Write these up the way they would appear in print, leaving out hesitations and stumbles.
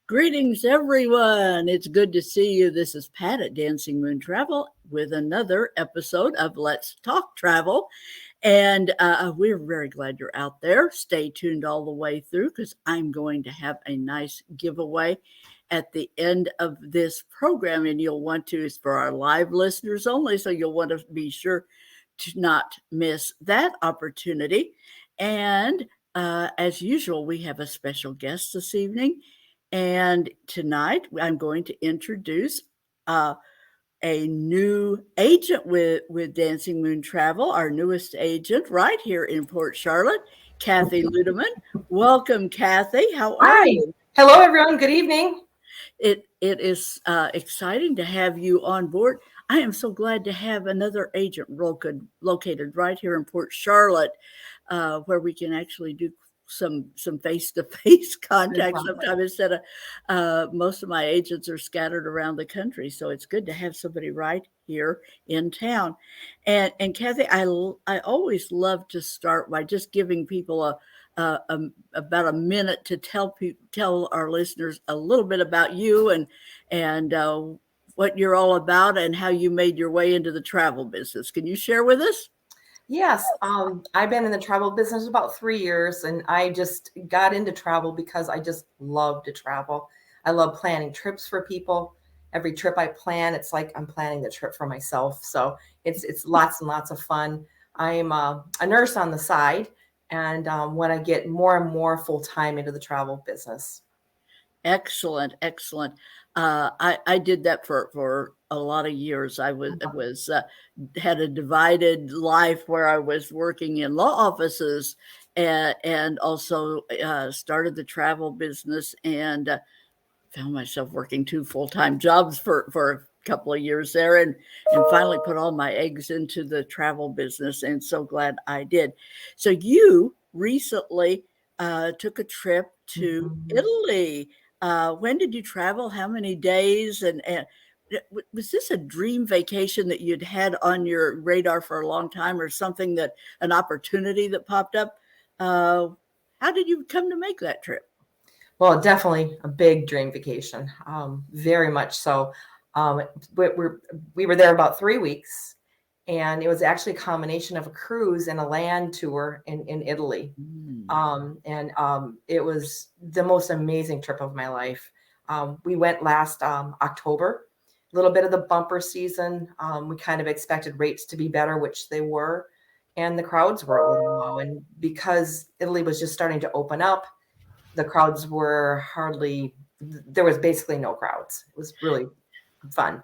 Greetings, everyone. It's good to see you. This is Pat at Dancing Moon Travel with another episode of Let's Talk Travel. And we're very glad you're out there. Stay tuned all the way through because I'm going to have a nice giveaway at the end of this program. And you'll want to, it's for our live listeners only. So you'll want to be sure to not miss that opportunity. And as usual, we have a special guest this evening. And tonight I'm going to introduce a new agent with Dancing Moon Travel, our newest agent right here in Port Charlotte, Kathy Ludeman. Welcome, Kathy. How are you? Hello, everyone. Good evening. It is exciting to have you on board. I am so glad to have another agent located right here in Port Charlotte, where we can actually do some face-to-face contact sometime instead of most of my agents are scattered around the country. So it's good to have somebody right here in town. And Kathy, I always love to start by just giving people about a minute to tell our listeners a little bit about you and what you're all about and how you made your way into the travel business. Can you share with us? Yes, I've been in the travel business about 3 years, and I just got into travel because I just love to travel. I love planning trips for people. Every trip I plan, it's like I'm planning the trip for myself. So it's lots and lots of fun. I'm a nurse on the side, and when I get more and more full time into the travel business. Excellent. I did that for a lot of years. I was had a divided life where I was working in law offices and also started the travel business and found myself working 2 full-time jobs for a couple of years there and finally put all my eggs into the travel business, and so glad I did. So you recently took a trip to Italy. When did you travel? How many days? And was this a dream vacation that you'd had on your radar for a long time, or something an opportunity that popped up? How did you come to make that trip? Well, definitely a big dream vacation. Very much so. We were there about 3 weeks, and it was actually a combination of a cruise and a land tour in Italy. It was the most amazing trip of my life. We went last October, a little bit of the bumper season. We kind of expected rates to be better, which they were, and the crowds were a little low. And because Italy was just starting to open up, the crowds were there was basically no crowds. It was really fun.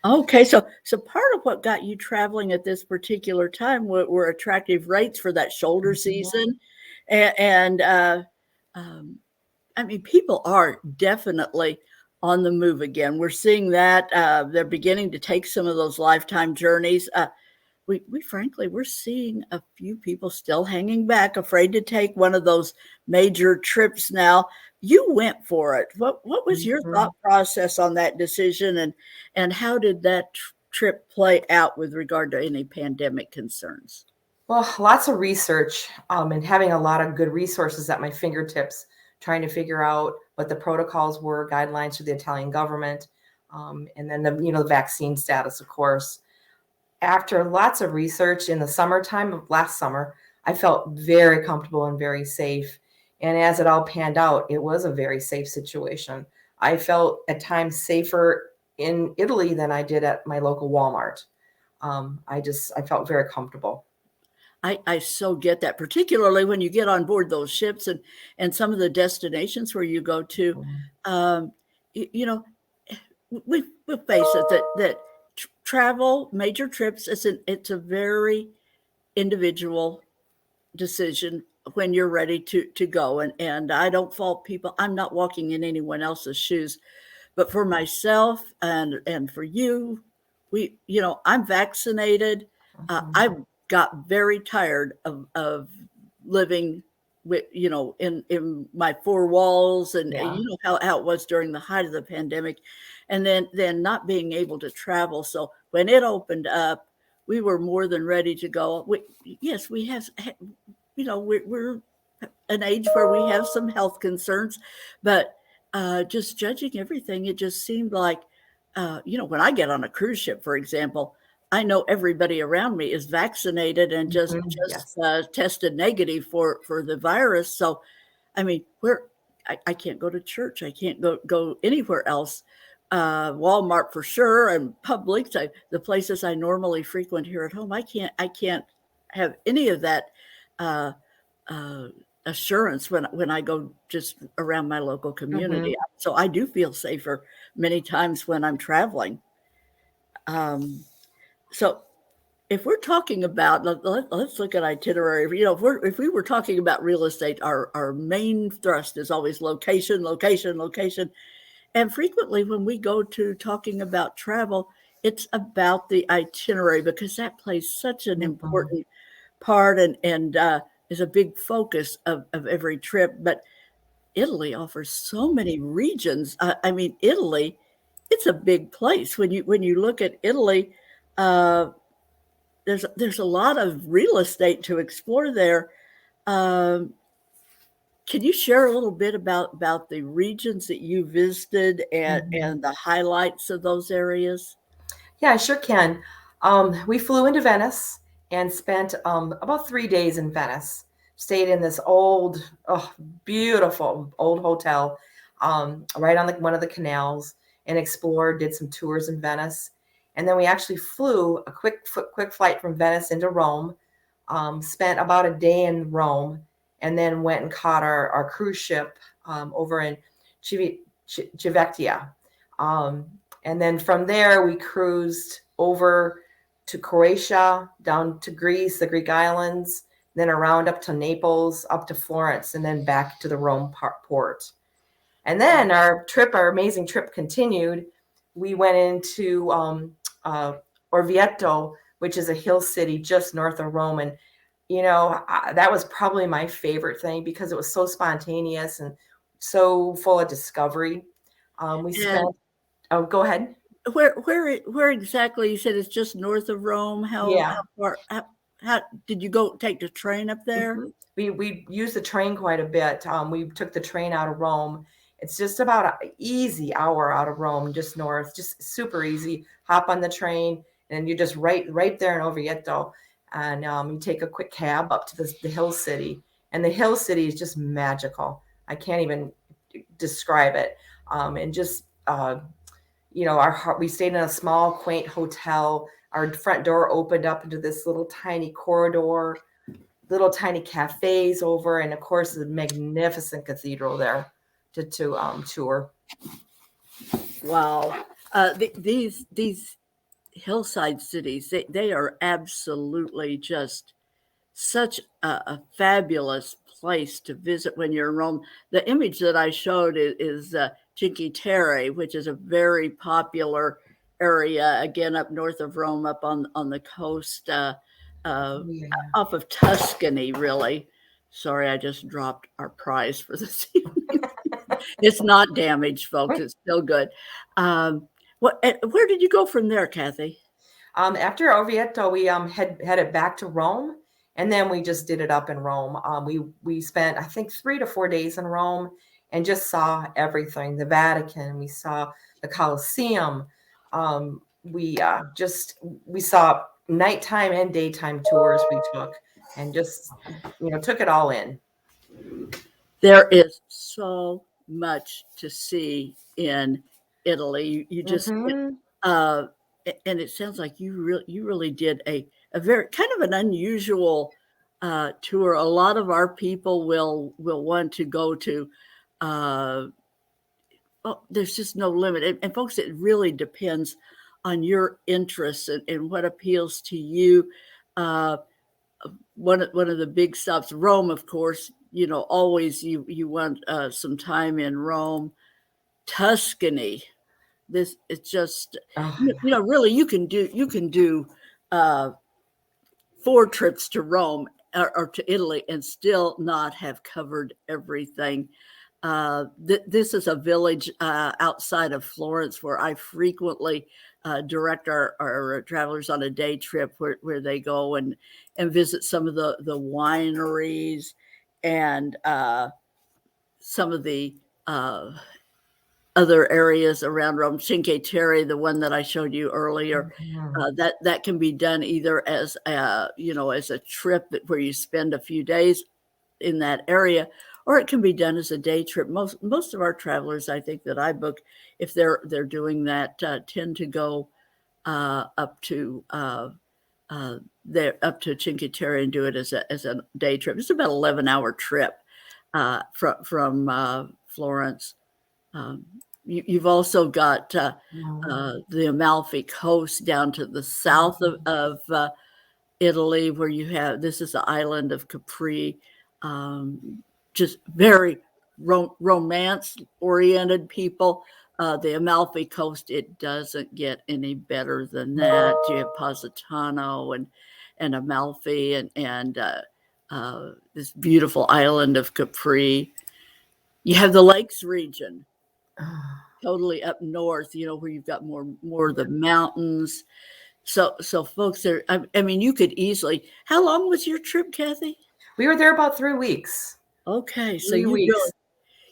Okay, so part of what got you traveling at this particular time were attractive rates for that shoulder season, and I mean, people are definitely on the move again. We're seeing that they're beginning to take some of those lifetime journeys. We frankly, we're seeing a few people still hanging back, afraid to take one of those major trips now. You went for it. What was your thought process on that decision, and how did that trip play out with regard to any pandemic concerns? Well, lots of research and having a lot of good resources at my fingertips, trying to figure out what the protocols were, guidelines for the Italian government, and then the vaccine status, of course. After lots of research in the summertime of last summer, I felt very comfortable and very safe. And as it all panned out, it was a very safe situation. I felt at times safer in Italy than I did at my local Walmart. I felt very comfortable. I so get that, particularly when you get on board those ships and some of the destinations where you go to. We'll face it that travel, major trips, it's a very individual decision when you're ready to go. And I don't fault people. I'm not walking in anyone else's shoes, but for myself and for you, I'm vaccinated. I got very tired of living with, in my 4 walls and how it was during the height of the pandemic, and then not being able to travel. So when it opened up, we were more than ready to go. Yes, we have, we're an age where we have some health concerns, but just judging everything, it just seemed like, when I get on a cruise ship, for example, I know everybody around me is vaccinated and just Mhm. just Yes. tested negative for the virus. So, I mean, I can't go to church. I can't go anywhere else. Walmart for sure, and Publix, the places I normally frequent here at home. I can't have any of that uh, uh, assurance when I go just around my local Mhm. community. So I do feel safer many times when I'm traveling. Um, so if we're talking about, let's look at itinerary. If we were talking about real estate, our main thrust is always location, location, location. And frequently when we go to talking about travel, it's about the itinerary because that plays such an Mhm. important part and is a big focus of every trip. But Italy offers so many regions. I mean, Italy, it's a big place. When you look at Italy, uh, there's a lot of real estate to explore there. Um, can you share a little bit about the regions that you visited Mhm. and the highlights of those areas? Yeah, I sure can. We flew into Venice and spent about 3 days in Venice. Stayed in this old, oh, beautiful old hotel right on one of the canals and explored, did some tours in Venice. And then we actually flew a quick flight from Venice into Rome, spent about a day in Rome, and then went and caught our cruise ship over in Civitavecchia. Um, and then from there, we cruised over to Croatia, down to Greece, the Greek islands, then around up to Naples, up to Florence, and then back to the Rome port. And then our amazing trip continued. We went into Orvieto, which is a hill city just north of Rome. And, that was probably my favorite thing because it was so spontaneous and so full of discovery. We And spent, oh, go ahead. where exactly? You said it's just north of Rome. How Yeah. far? How did you go take the train up there? We used the train quite a bit. We took the train out of Rome. It's just about an easy hour out of Rome, just north, just super easy. Hop on the train, and you're just right there in Orvieto, and you take a quick cab up to the hill city, and the hill city is just magical. I can't even describe it. And just we stayed in a small, quaint hotel. Our front door opened up into this little tiny corridor, little tiny cafes over, and of course the magnificent cathedral there to tour. Wow. These hillside cities, they are absolutely just such a fabulous place to visit when you're in Rome. The image that I showed is Cinque Terre, which is a very popular area, again, up north of Rome, up on the coast, uh, Yeah. off of Tuscany, really. Sorry, I just dropped our prize for this evening. It's not damaged, folks. It's still good. Where did you go from there, Kathy? After Orvieto, we headed back to Rome, and then we just did it up in Rome. We spent, I think, 3 to 4 days in Rome and just saw everything: the Vatican. We saw the Colosseum. We saw nighttime and daytime tours we took, and just took it all in. There is so much to see in Italy. You just Hmm. uh, and it sounds like you really did a very kind of an unusual tour. A lot of our people will want to go to. Uh, well, there's just no limit, and folks, it really depends on your interests and what appeals to you. Uh, one of the big stops, Rome, of course. Always you want some time in Rome. Tuscany. This it's just Oh, really you can do uh, 4 trips to Rome or to Italy and still not have covered everything. This is a village outside of Florence where I frequently direct our travelers on a day trip where they go and visit some of the wineries and some of the uh, other areas around Rome. Cinque Terre, the one that I showed you earlier, that can be done either as as a trip where you spend a few days in that area, or it can be done as a day trip. Most of our travelers, I think, that I book, if they're doing that, tend to go up to Cinque Terre and do it as a day trip. It's about 11-hour trip from Florence. You've also got the Amalfi Coast down to the south of Italy, where you have, this is the island of Capri, just very romance-oriented people. The Amalfi Coast, it doesn't get any better than that. You have Positano and Amalfi and this beautiful island of Capri. You have the lakes region, totally up north, where you've got more of the mountains. So folks are, I mean, you could easily, how long was your trip, Kathy? We were there about 3 weeks. Okay. So 3 weeks.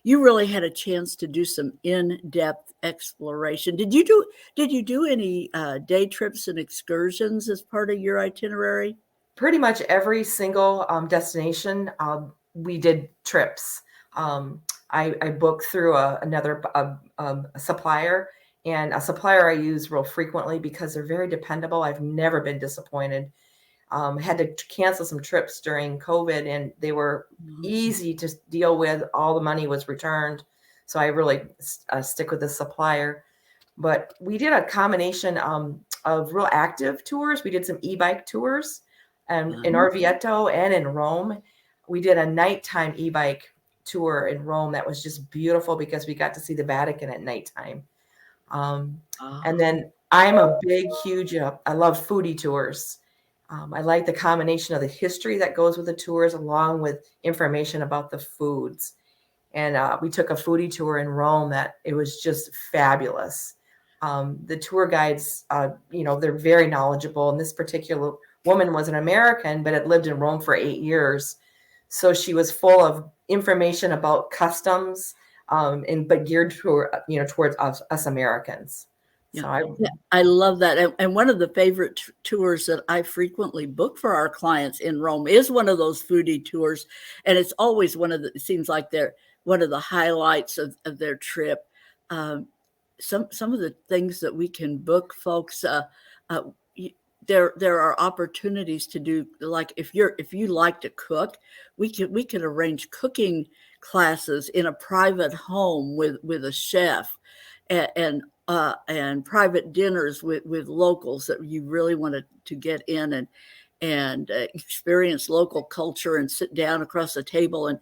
You really had a chance to do some in-depth exploration. Did you do any day trips and excursions as part of your itinerary? Pretty much every single destination, we did trips. I booked through another supplier, and a supplier I use real frequently because they're very dependable. I've never been disappointed. Had to cancel some trips during COVID, and they were easy to deal with. All the money was returned. So I really stick with the supplier. But we did a combination of real active tours. We did some e-bike tours in Orvieto and in Rome. We did a nighttime e-bike tour in Rome that was just beautiful because we got to see the Vatican at nighttime. And then I'm a big, huge, I love foodie tours. I like the combination of the history that goes with the tours along with information about the foods. And we took a foodie tour in Rome that it was just fabulous. The tour guides, they're very knowledgeable. And this particular woman was an American, but had lived in Rome for 8 years. So she was full of information about customs, but geared towards us Americans. Yeah, so I love that. And one of the favorite tours that I frequently book for our clients in Rome is one of those foodie tours. And it's always it seems like they're one of the highlights of their trip. Some of the things that we can book, folks, there are opportunities to do, like if you like to cook, we can arrange cooking classes in a private home with a chef, and private dinners with locals that you really wanted to get in and experience local culture and sit down across the table and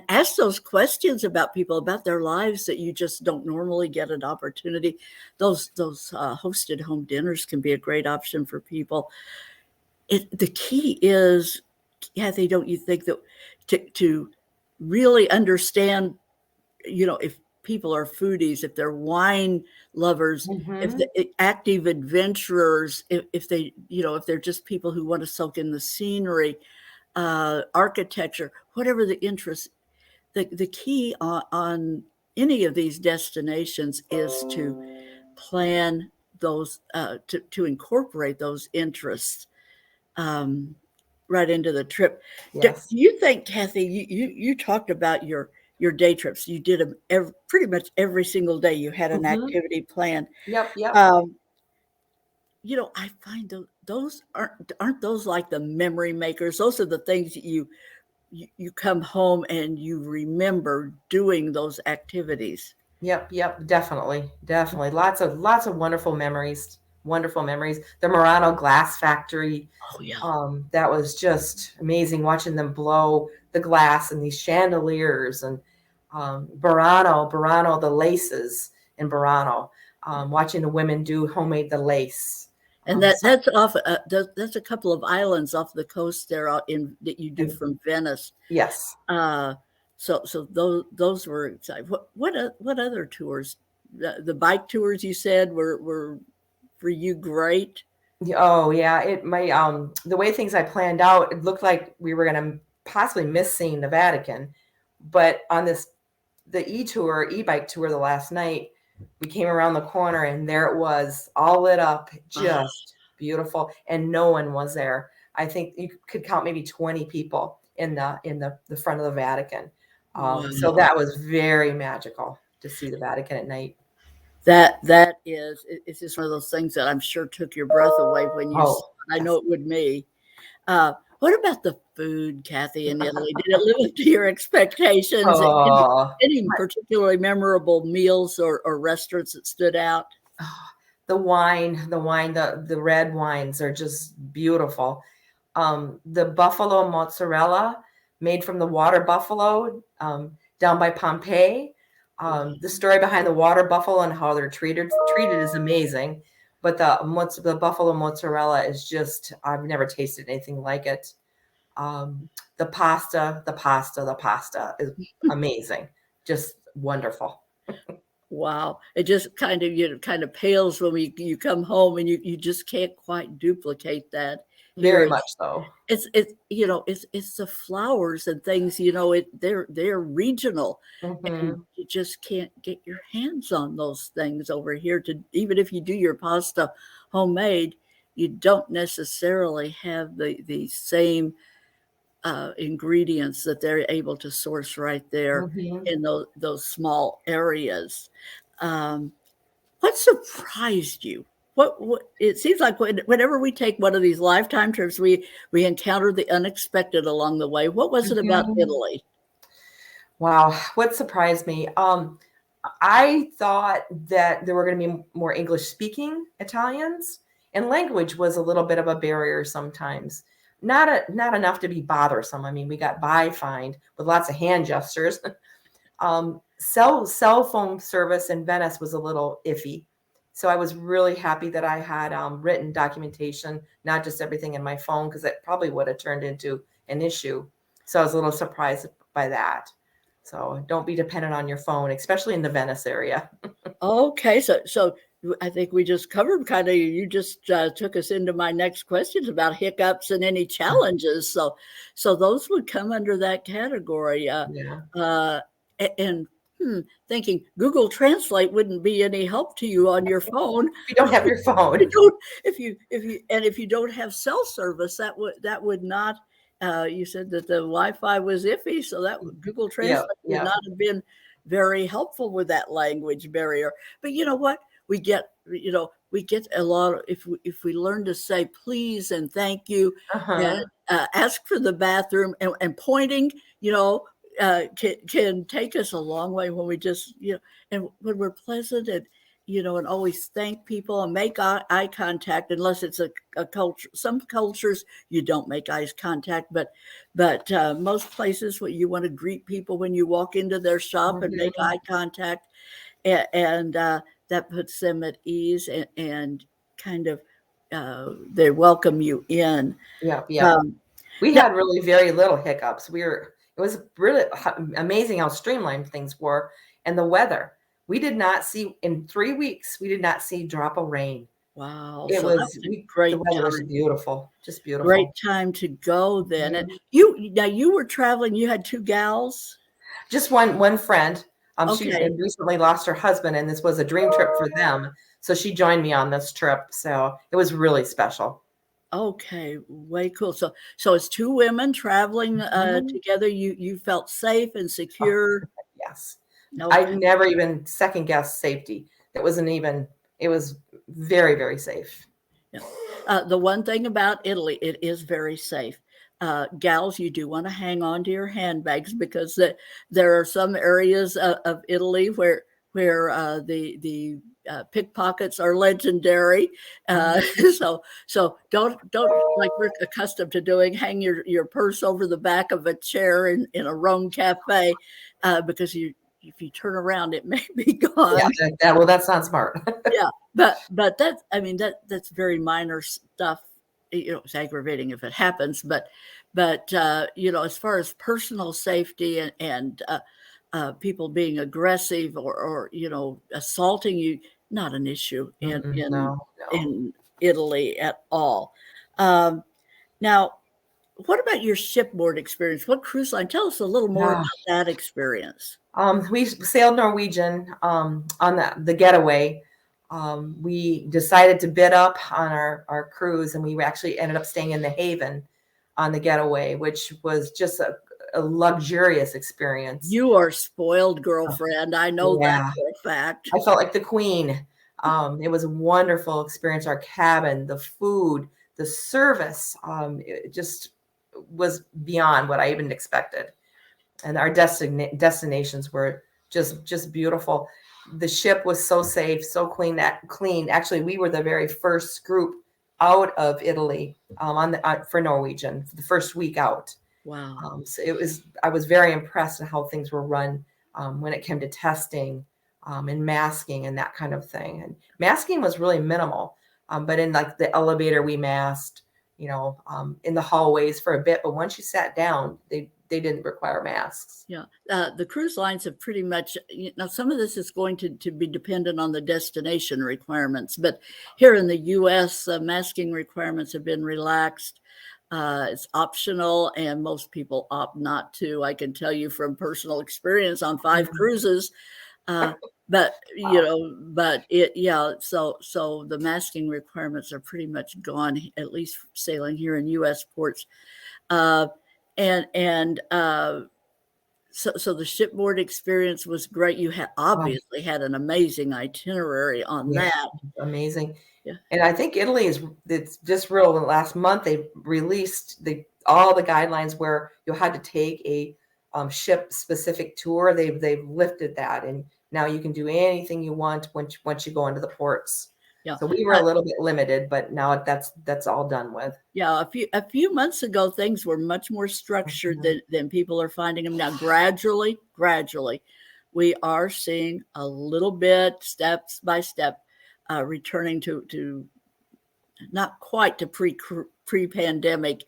ask those questions about people, about their lives that you just don't normally get an opportunity. Those hosted home dinners can be a great option for people. The key is, Kathy, don't you think that to really understand, if people are foodies, if they're wine lovers, if they're active adventurers, if they're just people who want to soak in the scenery, architecture, whatever the interest, the key on any of these destinations is to plan those, to incorporate those interests right into the trip. Yes. Do you think, Kathy, you talked about your day trips? You did them pretty much every single day. You had an activity planned. Yep. I find those aren't those like the memory makers? Those are the things that you come home and you remember doing those activities. Yep. Definitely. Lots of wonderful memories. The Murano glass factory. Oh yeah. That was just amazing watching them blow the glass and these chandeliers, and Burano, the laces in Burano, watching the women do homemade the lace. And that's a couple of islands off the coast there that you do from Venice. Yes. So those were exciting. What other tours? The bike tours you said were for you great? Oh yeah, the way things I planned out, it looked like we were going to possibly miss seeing the Vatican, but on the e-bike tour the last night, we came around the corner and there it was, all lit up, just beautiful, and no one was there. I think you could count maybe 20 people in the front of the Vatican. So Wow. that was very magical to see the Vatican at night. That is, it's just one of those things that I'm sure took your breath away when you saw Oh, it. I yes. know it would me. What about the food, Kathy, in Italy? Did it live up to your expectations? Oh, Any particularly memorable meals or restaurants that stood out? the red wines are just beautiful. The buffalo mozzarella made from the water buffalo down by Pompeii. The story behind the water buffalo and how they're treated is amazing. But the buffalo mozzarella is just, I've never tasted anything like it. The pasta is amazing, just wonderful. Wow. It just kind of, kind of pales when you come home and you just can't quite duplicate that Very here. much so. It's the flowers and things, they're regional, Mm-hmm. and you just can't get your hands on those things over here. To even if you do your pasta homemade, you don't necessarily have the same ingredients that they're able to source right there Mm-hmm. in those small areas. Um, what surprised you? What it seems like whenever we take one of these lifetime trips, we encounter the unexpected along the way. What was it about Mm-hmm. Italy? Wow, what surprised me? I thought that there were going to be more English speaking Italians, and language was a little bit of a barrier sometimes. Not enough to be bothersome. I mean, we got by fine with lots of hand gestures. Cell phone service in Venice was a little iffy. So I was really happy that I had written documentation, not just everything in my phone, because it probably would have turned into an issue. So I was a little surprised by that. So don't be dependent on your phone, especially in the Venice area. Okay, so I think we just covered kind of. You just took us into my next questions about hiccups and any challenges. So those would come under that category. Yeah. Uh, and thinking Google Translate wouldn't be any help to you on your phone. If you don't have your phone. If you don't have cell service, that would not. You said that the Wi-Fi was iffy, so that Google Yeah, Translate would yeah. not have been very helpful with that language barrier. But you know what? We get a lot of, if we learn to say please and thank you, and Uh-huh. ask for the bathroom, and pointing, can take us a long way when we just, and when we're pleasant, and always thank people and make eye contact, unless it's a culture. Some cultures you don't make eye contact, but most places where you want to greet people when you walk into their shop and make Mhm. eye contact, and that puts them at ease, and kind of they welcome you in. Yeah, yeah. Um, We now, had really very little hiccups. It was really amazing how streamlined things were, and the weather. We did not see in 3 weeks. We did not see a drop of rain. wow, It so that was was a the great weather was time. beautiful, just Great beautiful. time to go then. And Mhm. you were traveling. You had two gals. Just one friend. She Okay. had recently lost her husband, and this was a dream trip for them. So she joined me on this trip. So it was really special. Okay, way cool. So it's two women traveling Mhm. together. You felt safe and Oh, secure. yes. I Okay. never even second guessed safety. That wasn't even, it was very, very safe. Yeah. The one thing about Italy, it is very safe. Gals, you do want to hang on to your handbags, because there are some areas of Italy where the pickpockets are legendary. Uh, Mhm. so don't, like we're accustomed to doing, hang your purse over the back of a chair in a Rome cafe, because if you turn around, it may be Yeah, gone. well, that's not smart. Yeah, but that's, I mean, that's very minor stuff. It's aggravating if it happens, but as far as personal safety, and people being aggressive, or assaulting you, not an issue in Mm-mm, in no, no. in Italy at all. Um, Now, what about your shipboard experience? What cruise line? Tell us a little more Yeah. about that experience. We sailed Norwegian on the Getaway. We decided to bid up on our cruise, and we actually ended up staying in the Haven on the Getaway, which was just a luxurious experience. You are spoiled, Oh, girlfriend. I know that yeah, for a fact. I felt like the queen. It was a wonderful experience. Our cabin, the food, the service, it just was beyond what I even expected. And our destinations were just beautiful. The ship was so safe, so clean. Actually, we were the very first group out of Italy for Norwegian for the first week out. Wow. So I was very impressed at how things were run when it came to testing and masking and that kind of thing. And masking was really minimal, but in like the elevator, we masked, in the hallways for a bit. But once you sat down, they didn't require masks. Yeah. The cruise lines have pretty much, some of this is going to be dependent on the destination requirements, but here in the US, masking requirements have been relaxed. It's optional, and most people opt not to. I can tell you from personal experience on 5 cruises. But so the masking requirements are pretty much gone, at least sailing here in US ports. Uh, and So the shipboard experience was great. You obviously had an amazing itinerary on Yeah, that. amazing. Yeah. And I think it's just real. Last month they released all the guidelines where you had to take a ship specific tour. They've lifted that, and now you can do anything you want once you go into the ports. Yeah. So we were a little bit limited, but now that's all done with. Yeah, a few months ago, things were much more structured than people are finding them now. Gradually, we are seeing a little bit, steps by step, returning to not quite to pre-pandemic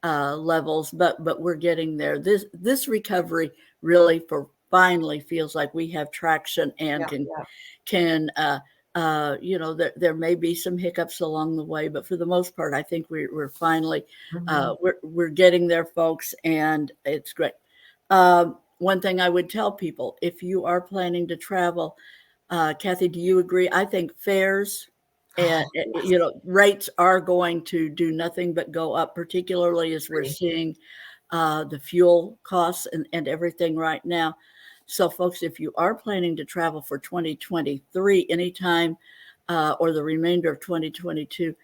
levels, but we're getting there. This recovery really finally feels like we have traction and can there may be some hiccups along the way, but for the most part, I think we're finally we're getting there, folks, and it's great. One thing I would tell people, if you are planning to travel, Kathy, do you agree? I think fares and rates are going to do nothing but go up, particularly as we're seeing the fuel costs and everything right now. So, folks, if you are planning to travel for 2023 anytime or the remainder of 2022,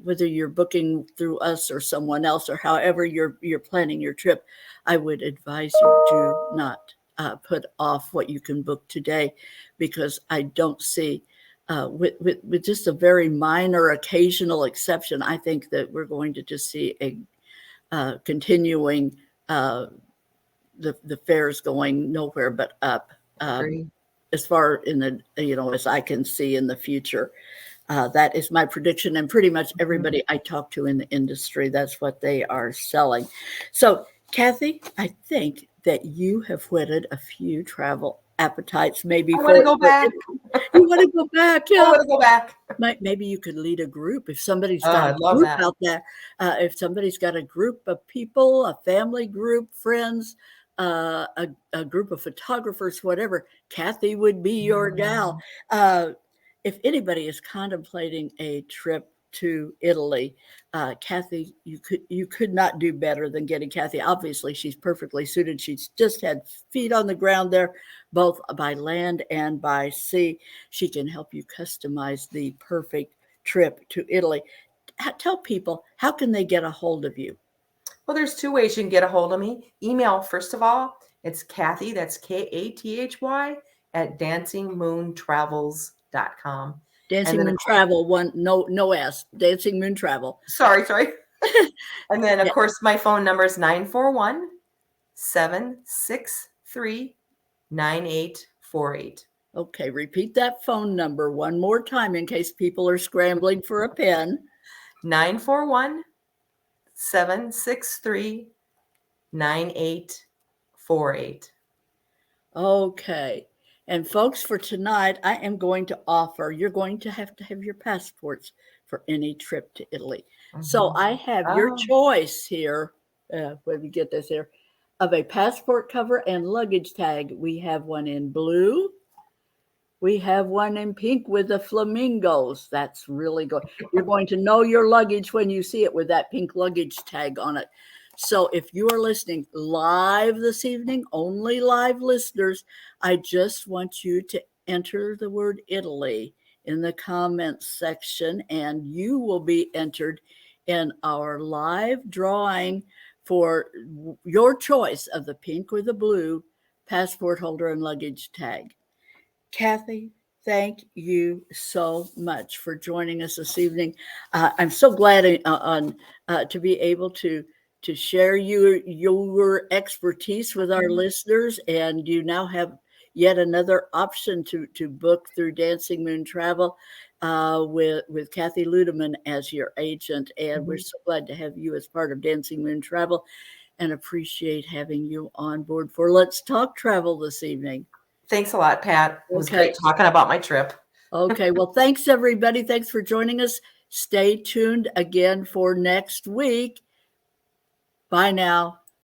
whether you're booking through us or someone else or however you're planning your trip, I would advise you do not put off what you can book today, because I don't see, with just a very minor occasional exception, I think that we're going to just see a continuing the fares going nowhere but up, as far in the as I can see in the future. That is my prediction, and pretty much everybody I talk to in the industry, that's what they are selling. So, Kathy, I think that you have whetted a few travel appetites. Maybe I want to go back. You want to go back? Yeah. I want to go back. Maybe you could lead a group if somebody's Oh, got I'd a love group that. out there. If somebody's got a group of people, a family group, friends, a group of photographers, whatever, Kathy would be your gal. If anybody is contemplating a trip to Italy, Kathy, you could not do better than getting Kathy. Obviously, she's perfectly suited. She's just had feet on the ground there, both by land and by sea. She can help you customize the perfect trip to Italy. Tell people, how can they get a hold of you? Well, there's 2 ways you can get a hold of me. Email, first of all, it's Kathy, that's Kathy, at dancingmoontravels.com. Dancing Moon Travel, no S, Dancing Moon Travel. Sorry. And then, of course, my phone number is 941-763-9848. Okay, repeat that phone number one more time in case people are scrambling for a pen. 941-763-9848. Okay. And folks, for tonight, I am going to offer, you're going to have your passports for any trip to Italy. So Mhm. I have your Oh, choice here. Let me get this here of a passport cover and luggage tag. We have one in blue. We have one in pink with the flamingos. That's really good. You're going to know your luggage when you see it with that pink luggage tag on it. So if you are listening live this evening, only live listeners, I just want you to enter the word Italy in the comments section, and you will be entered in our live drawing for your choice of the pink or the blue passport holder and luggage tag. Kathy, thank you so much for joining us this evening. I'm so glad to be able to share your expertise with our listeners, and you now have yet another option to book through Dancing Moon Travel with Kathy Ludeman as your agent. And we're so glad to have you as part of Dancing Moon Travel, and appreciate having you on board for Let's Talk Travel this evening. thanks a lot, Pat. It was Okay. great talking about my trip. Okay. Well, thanks, everybody. Thanks for joining us. Stay tuned again for next week. Bye now.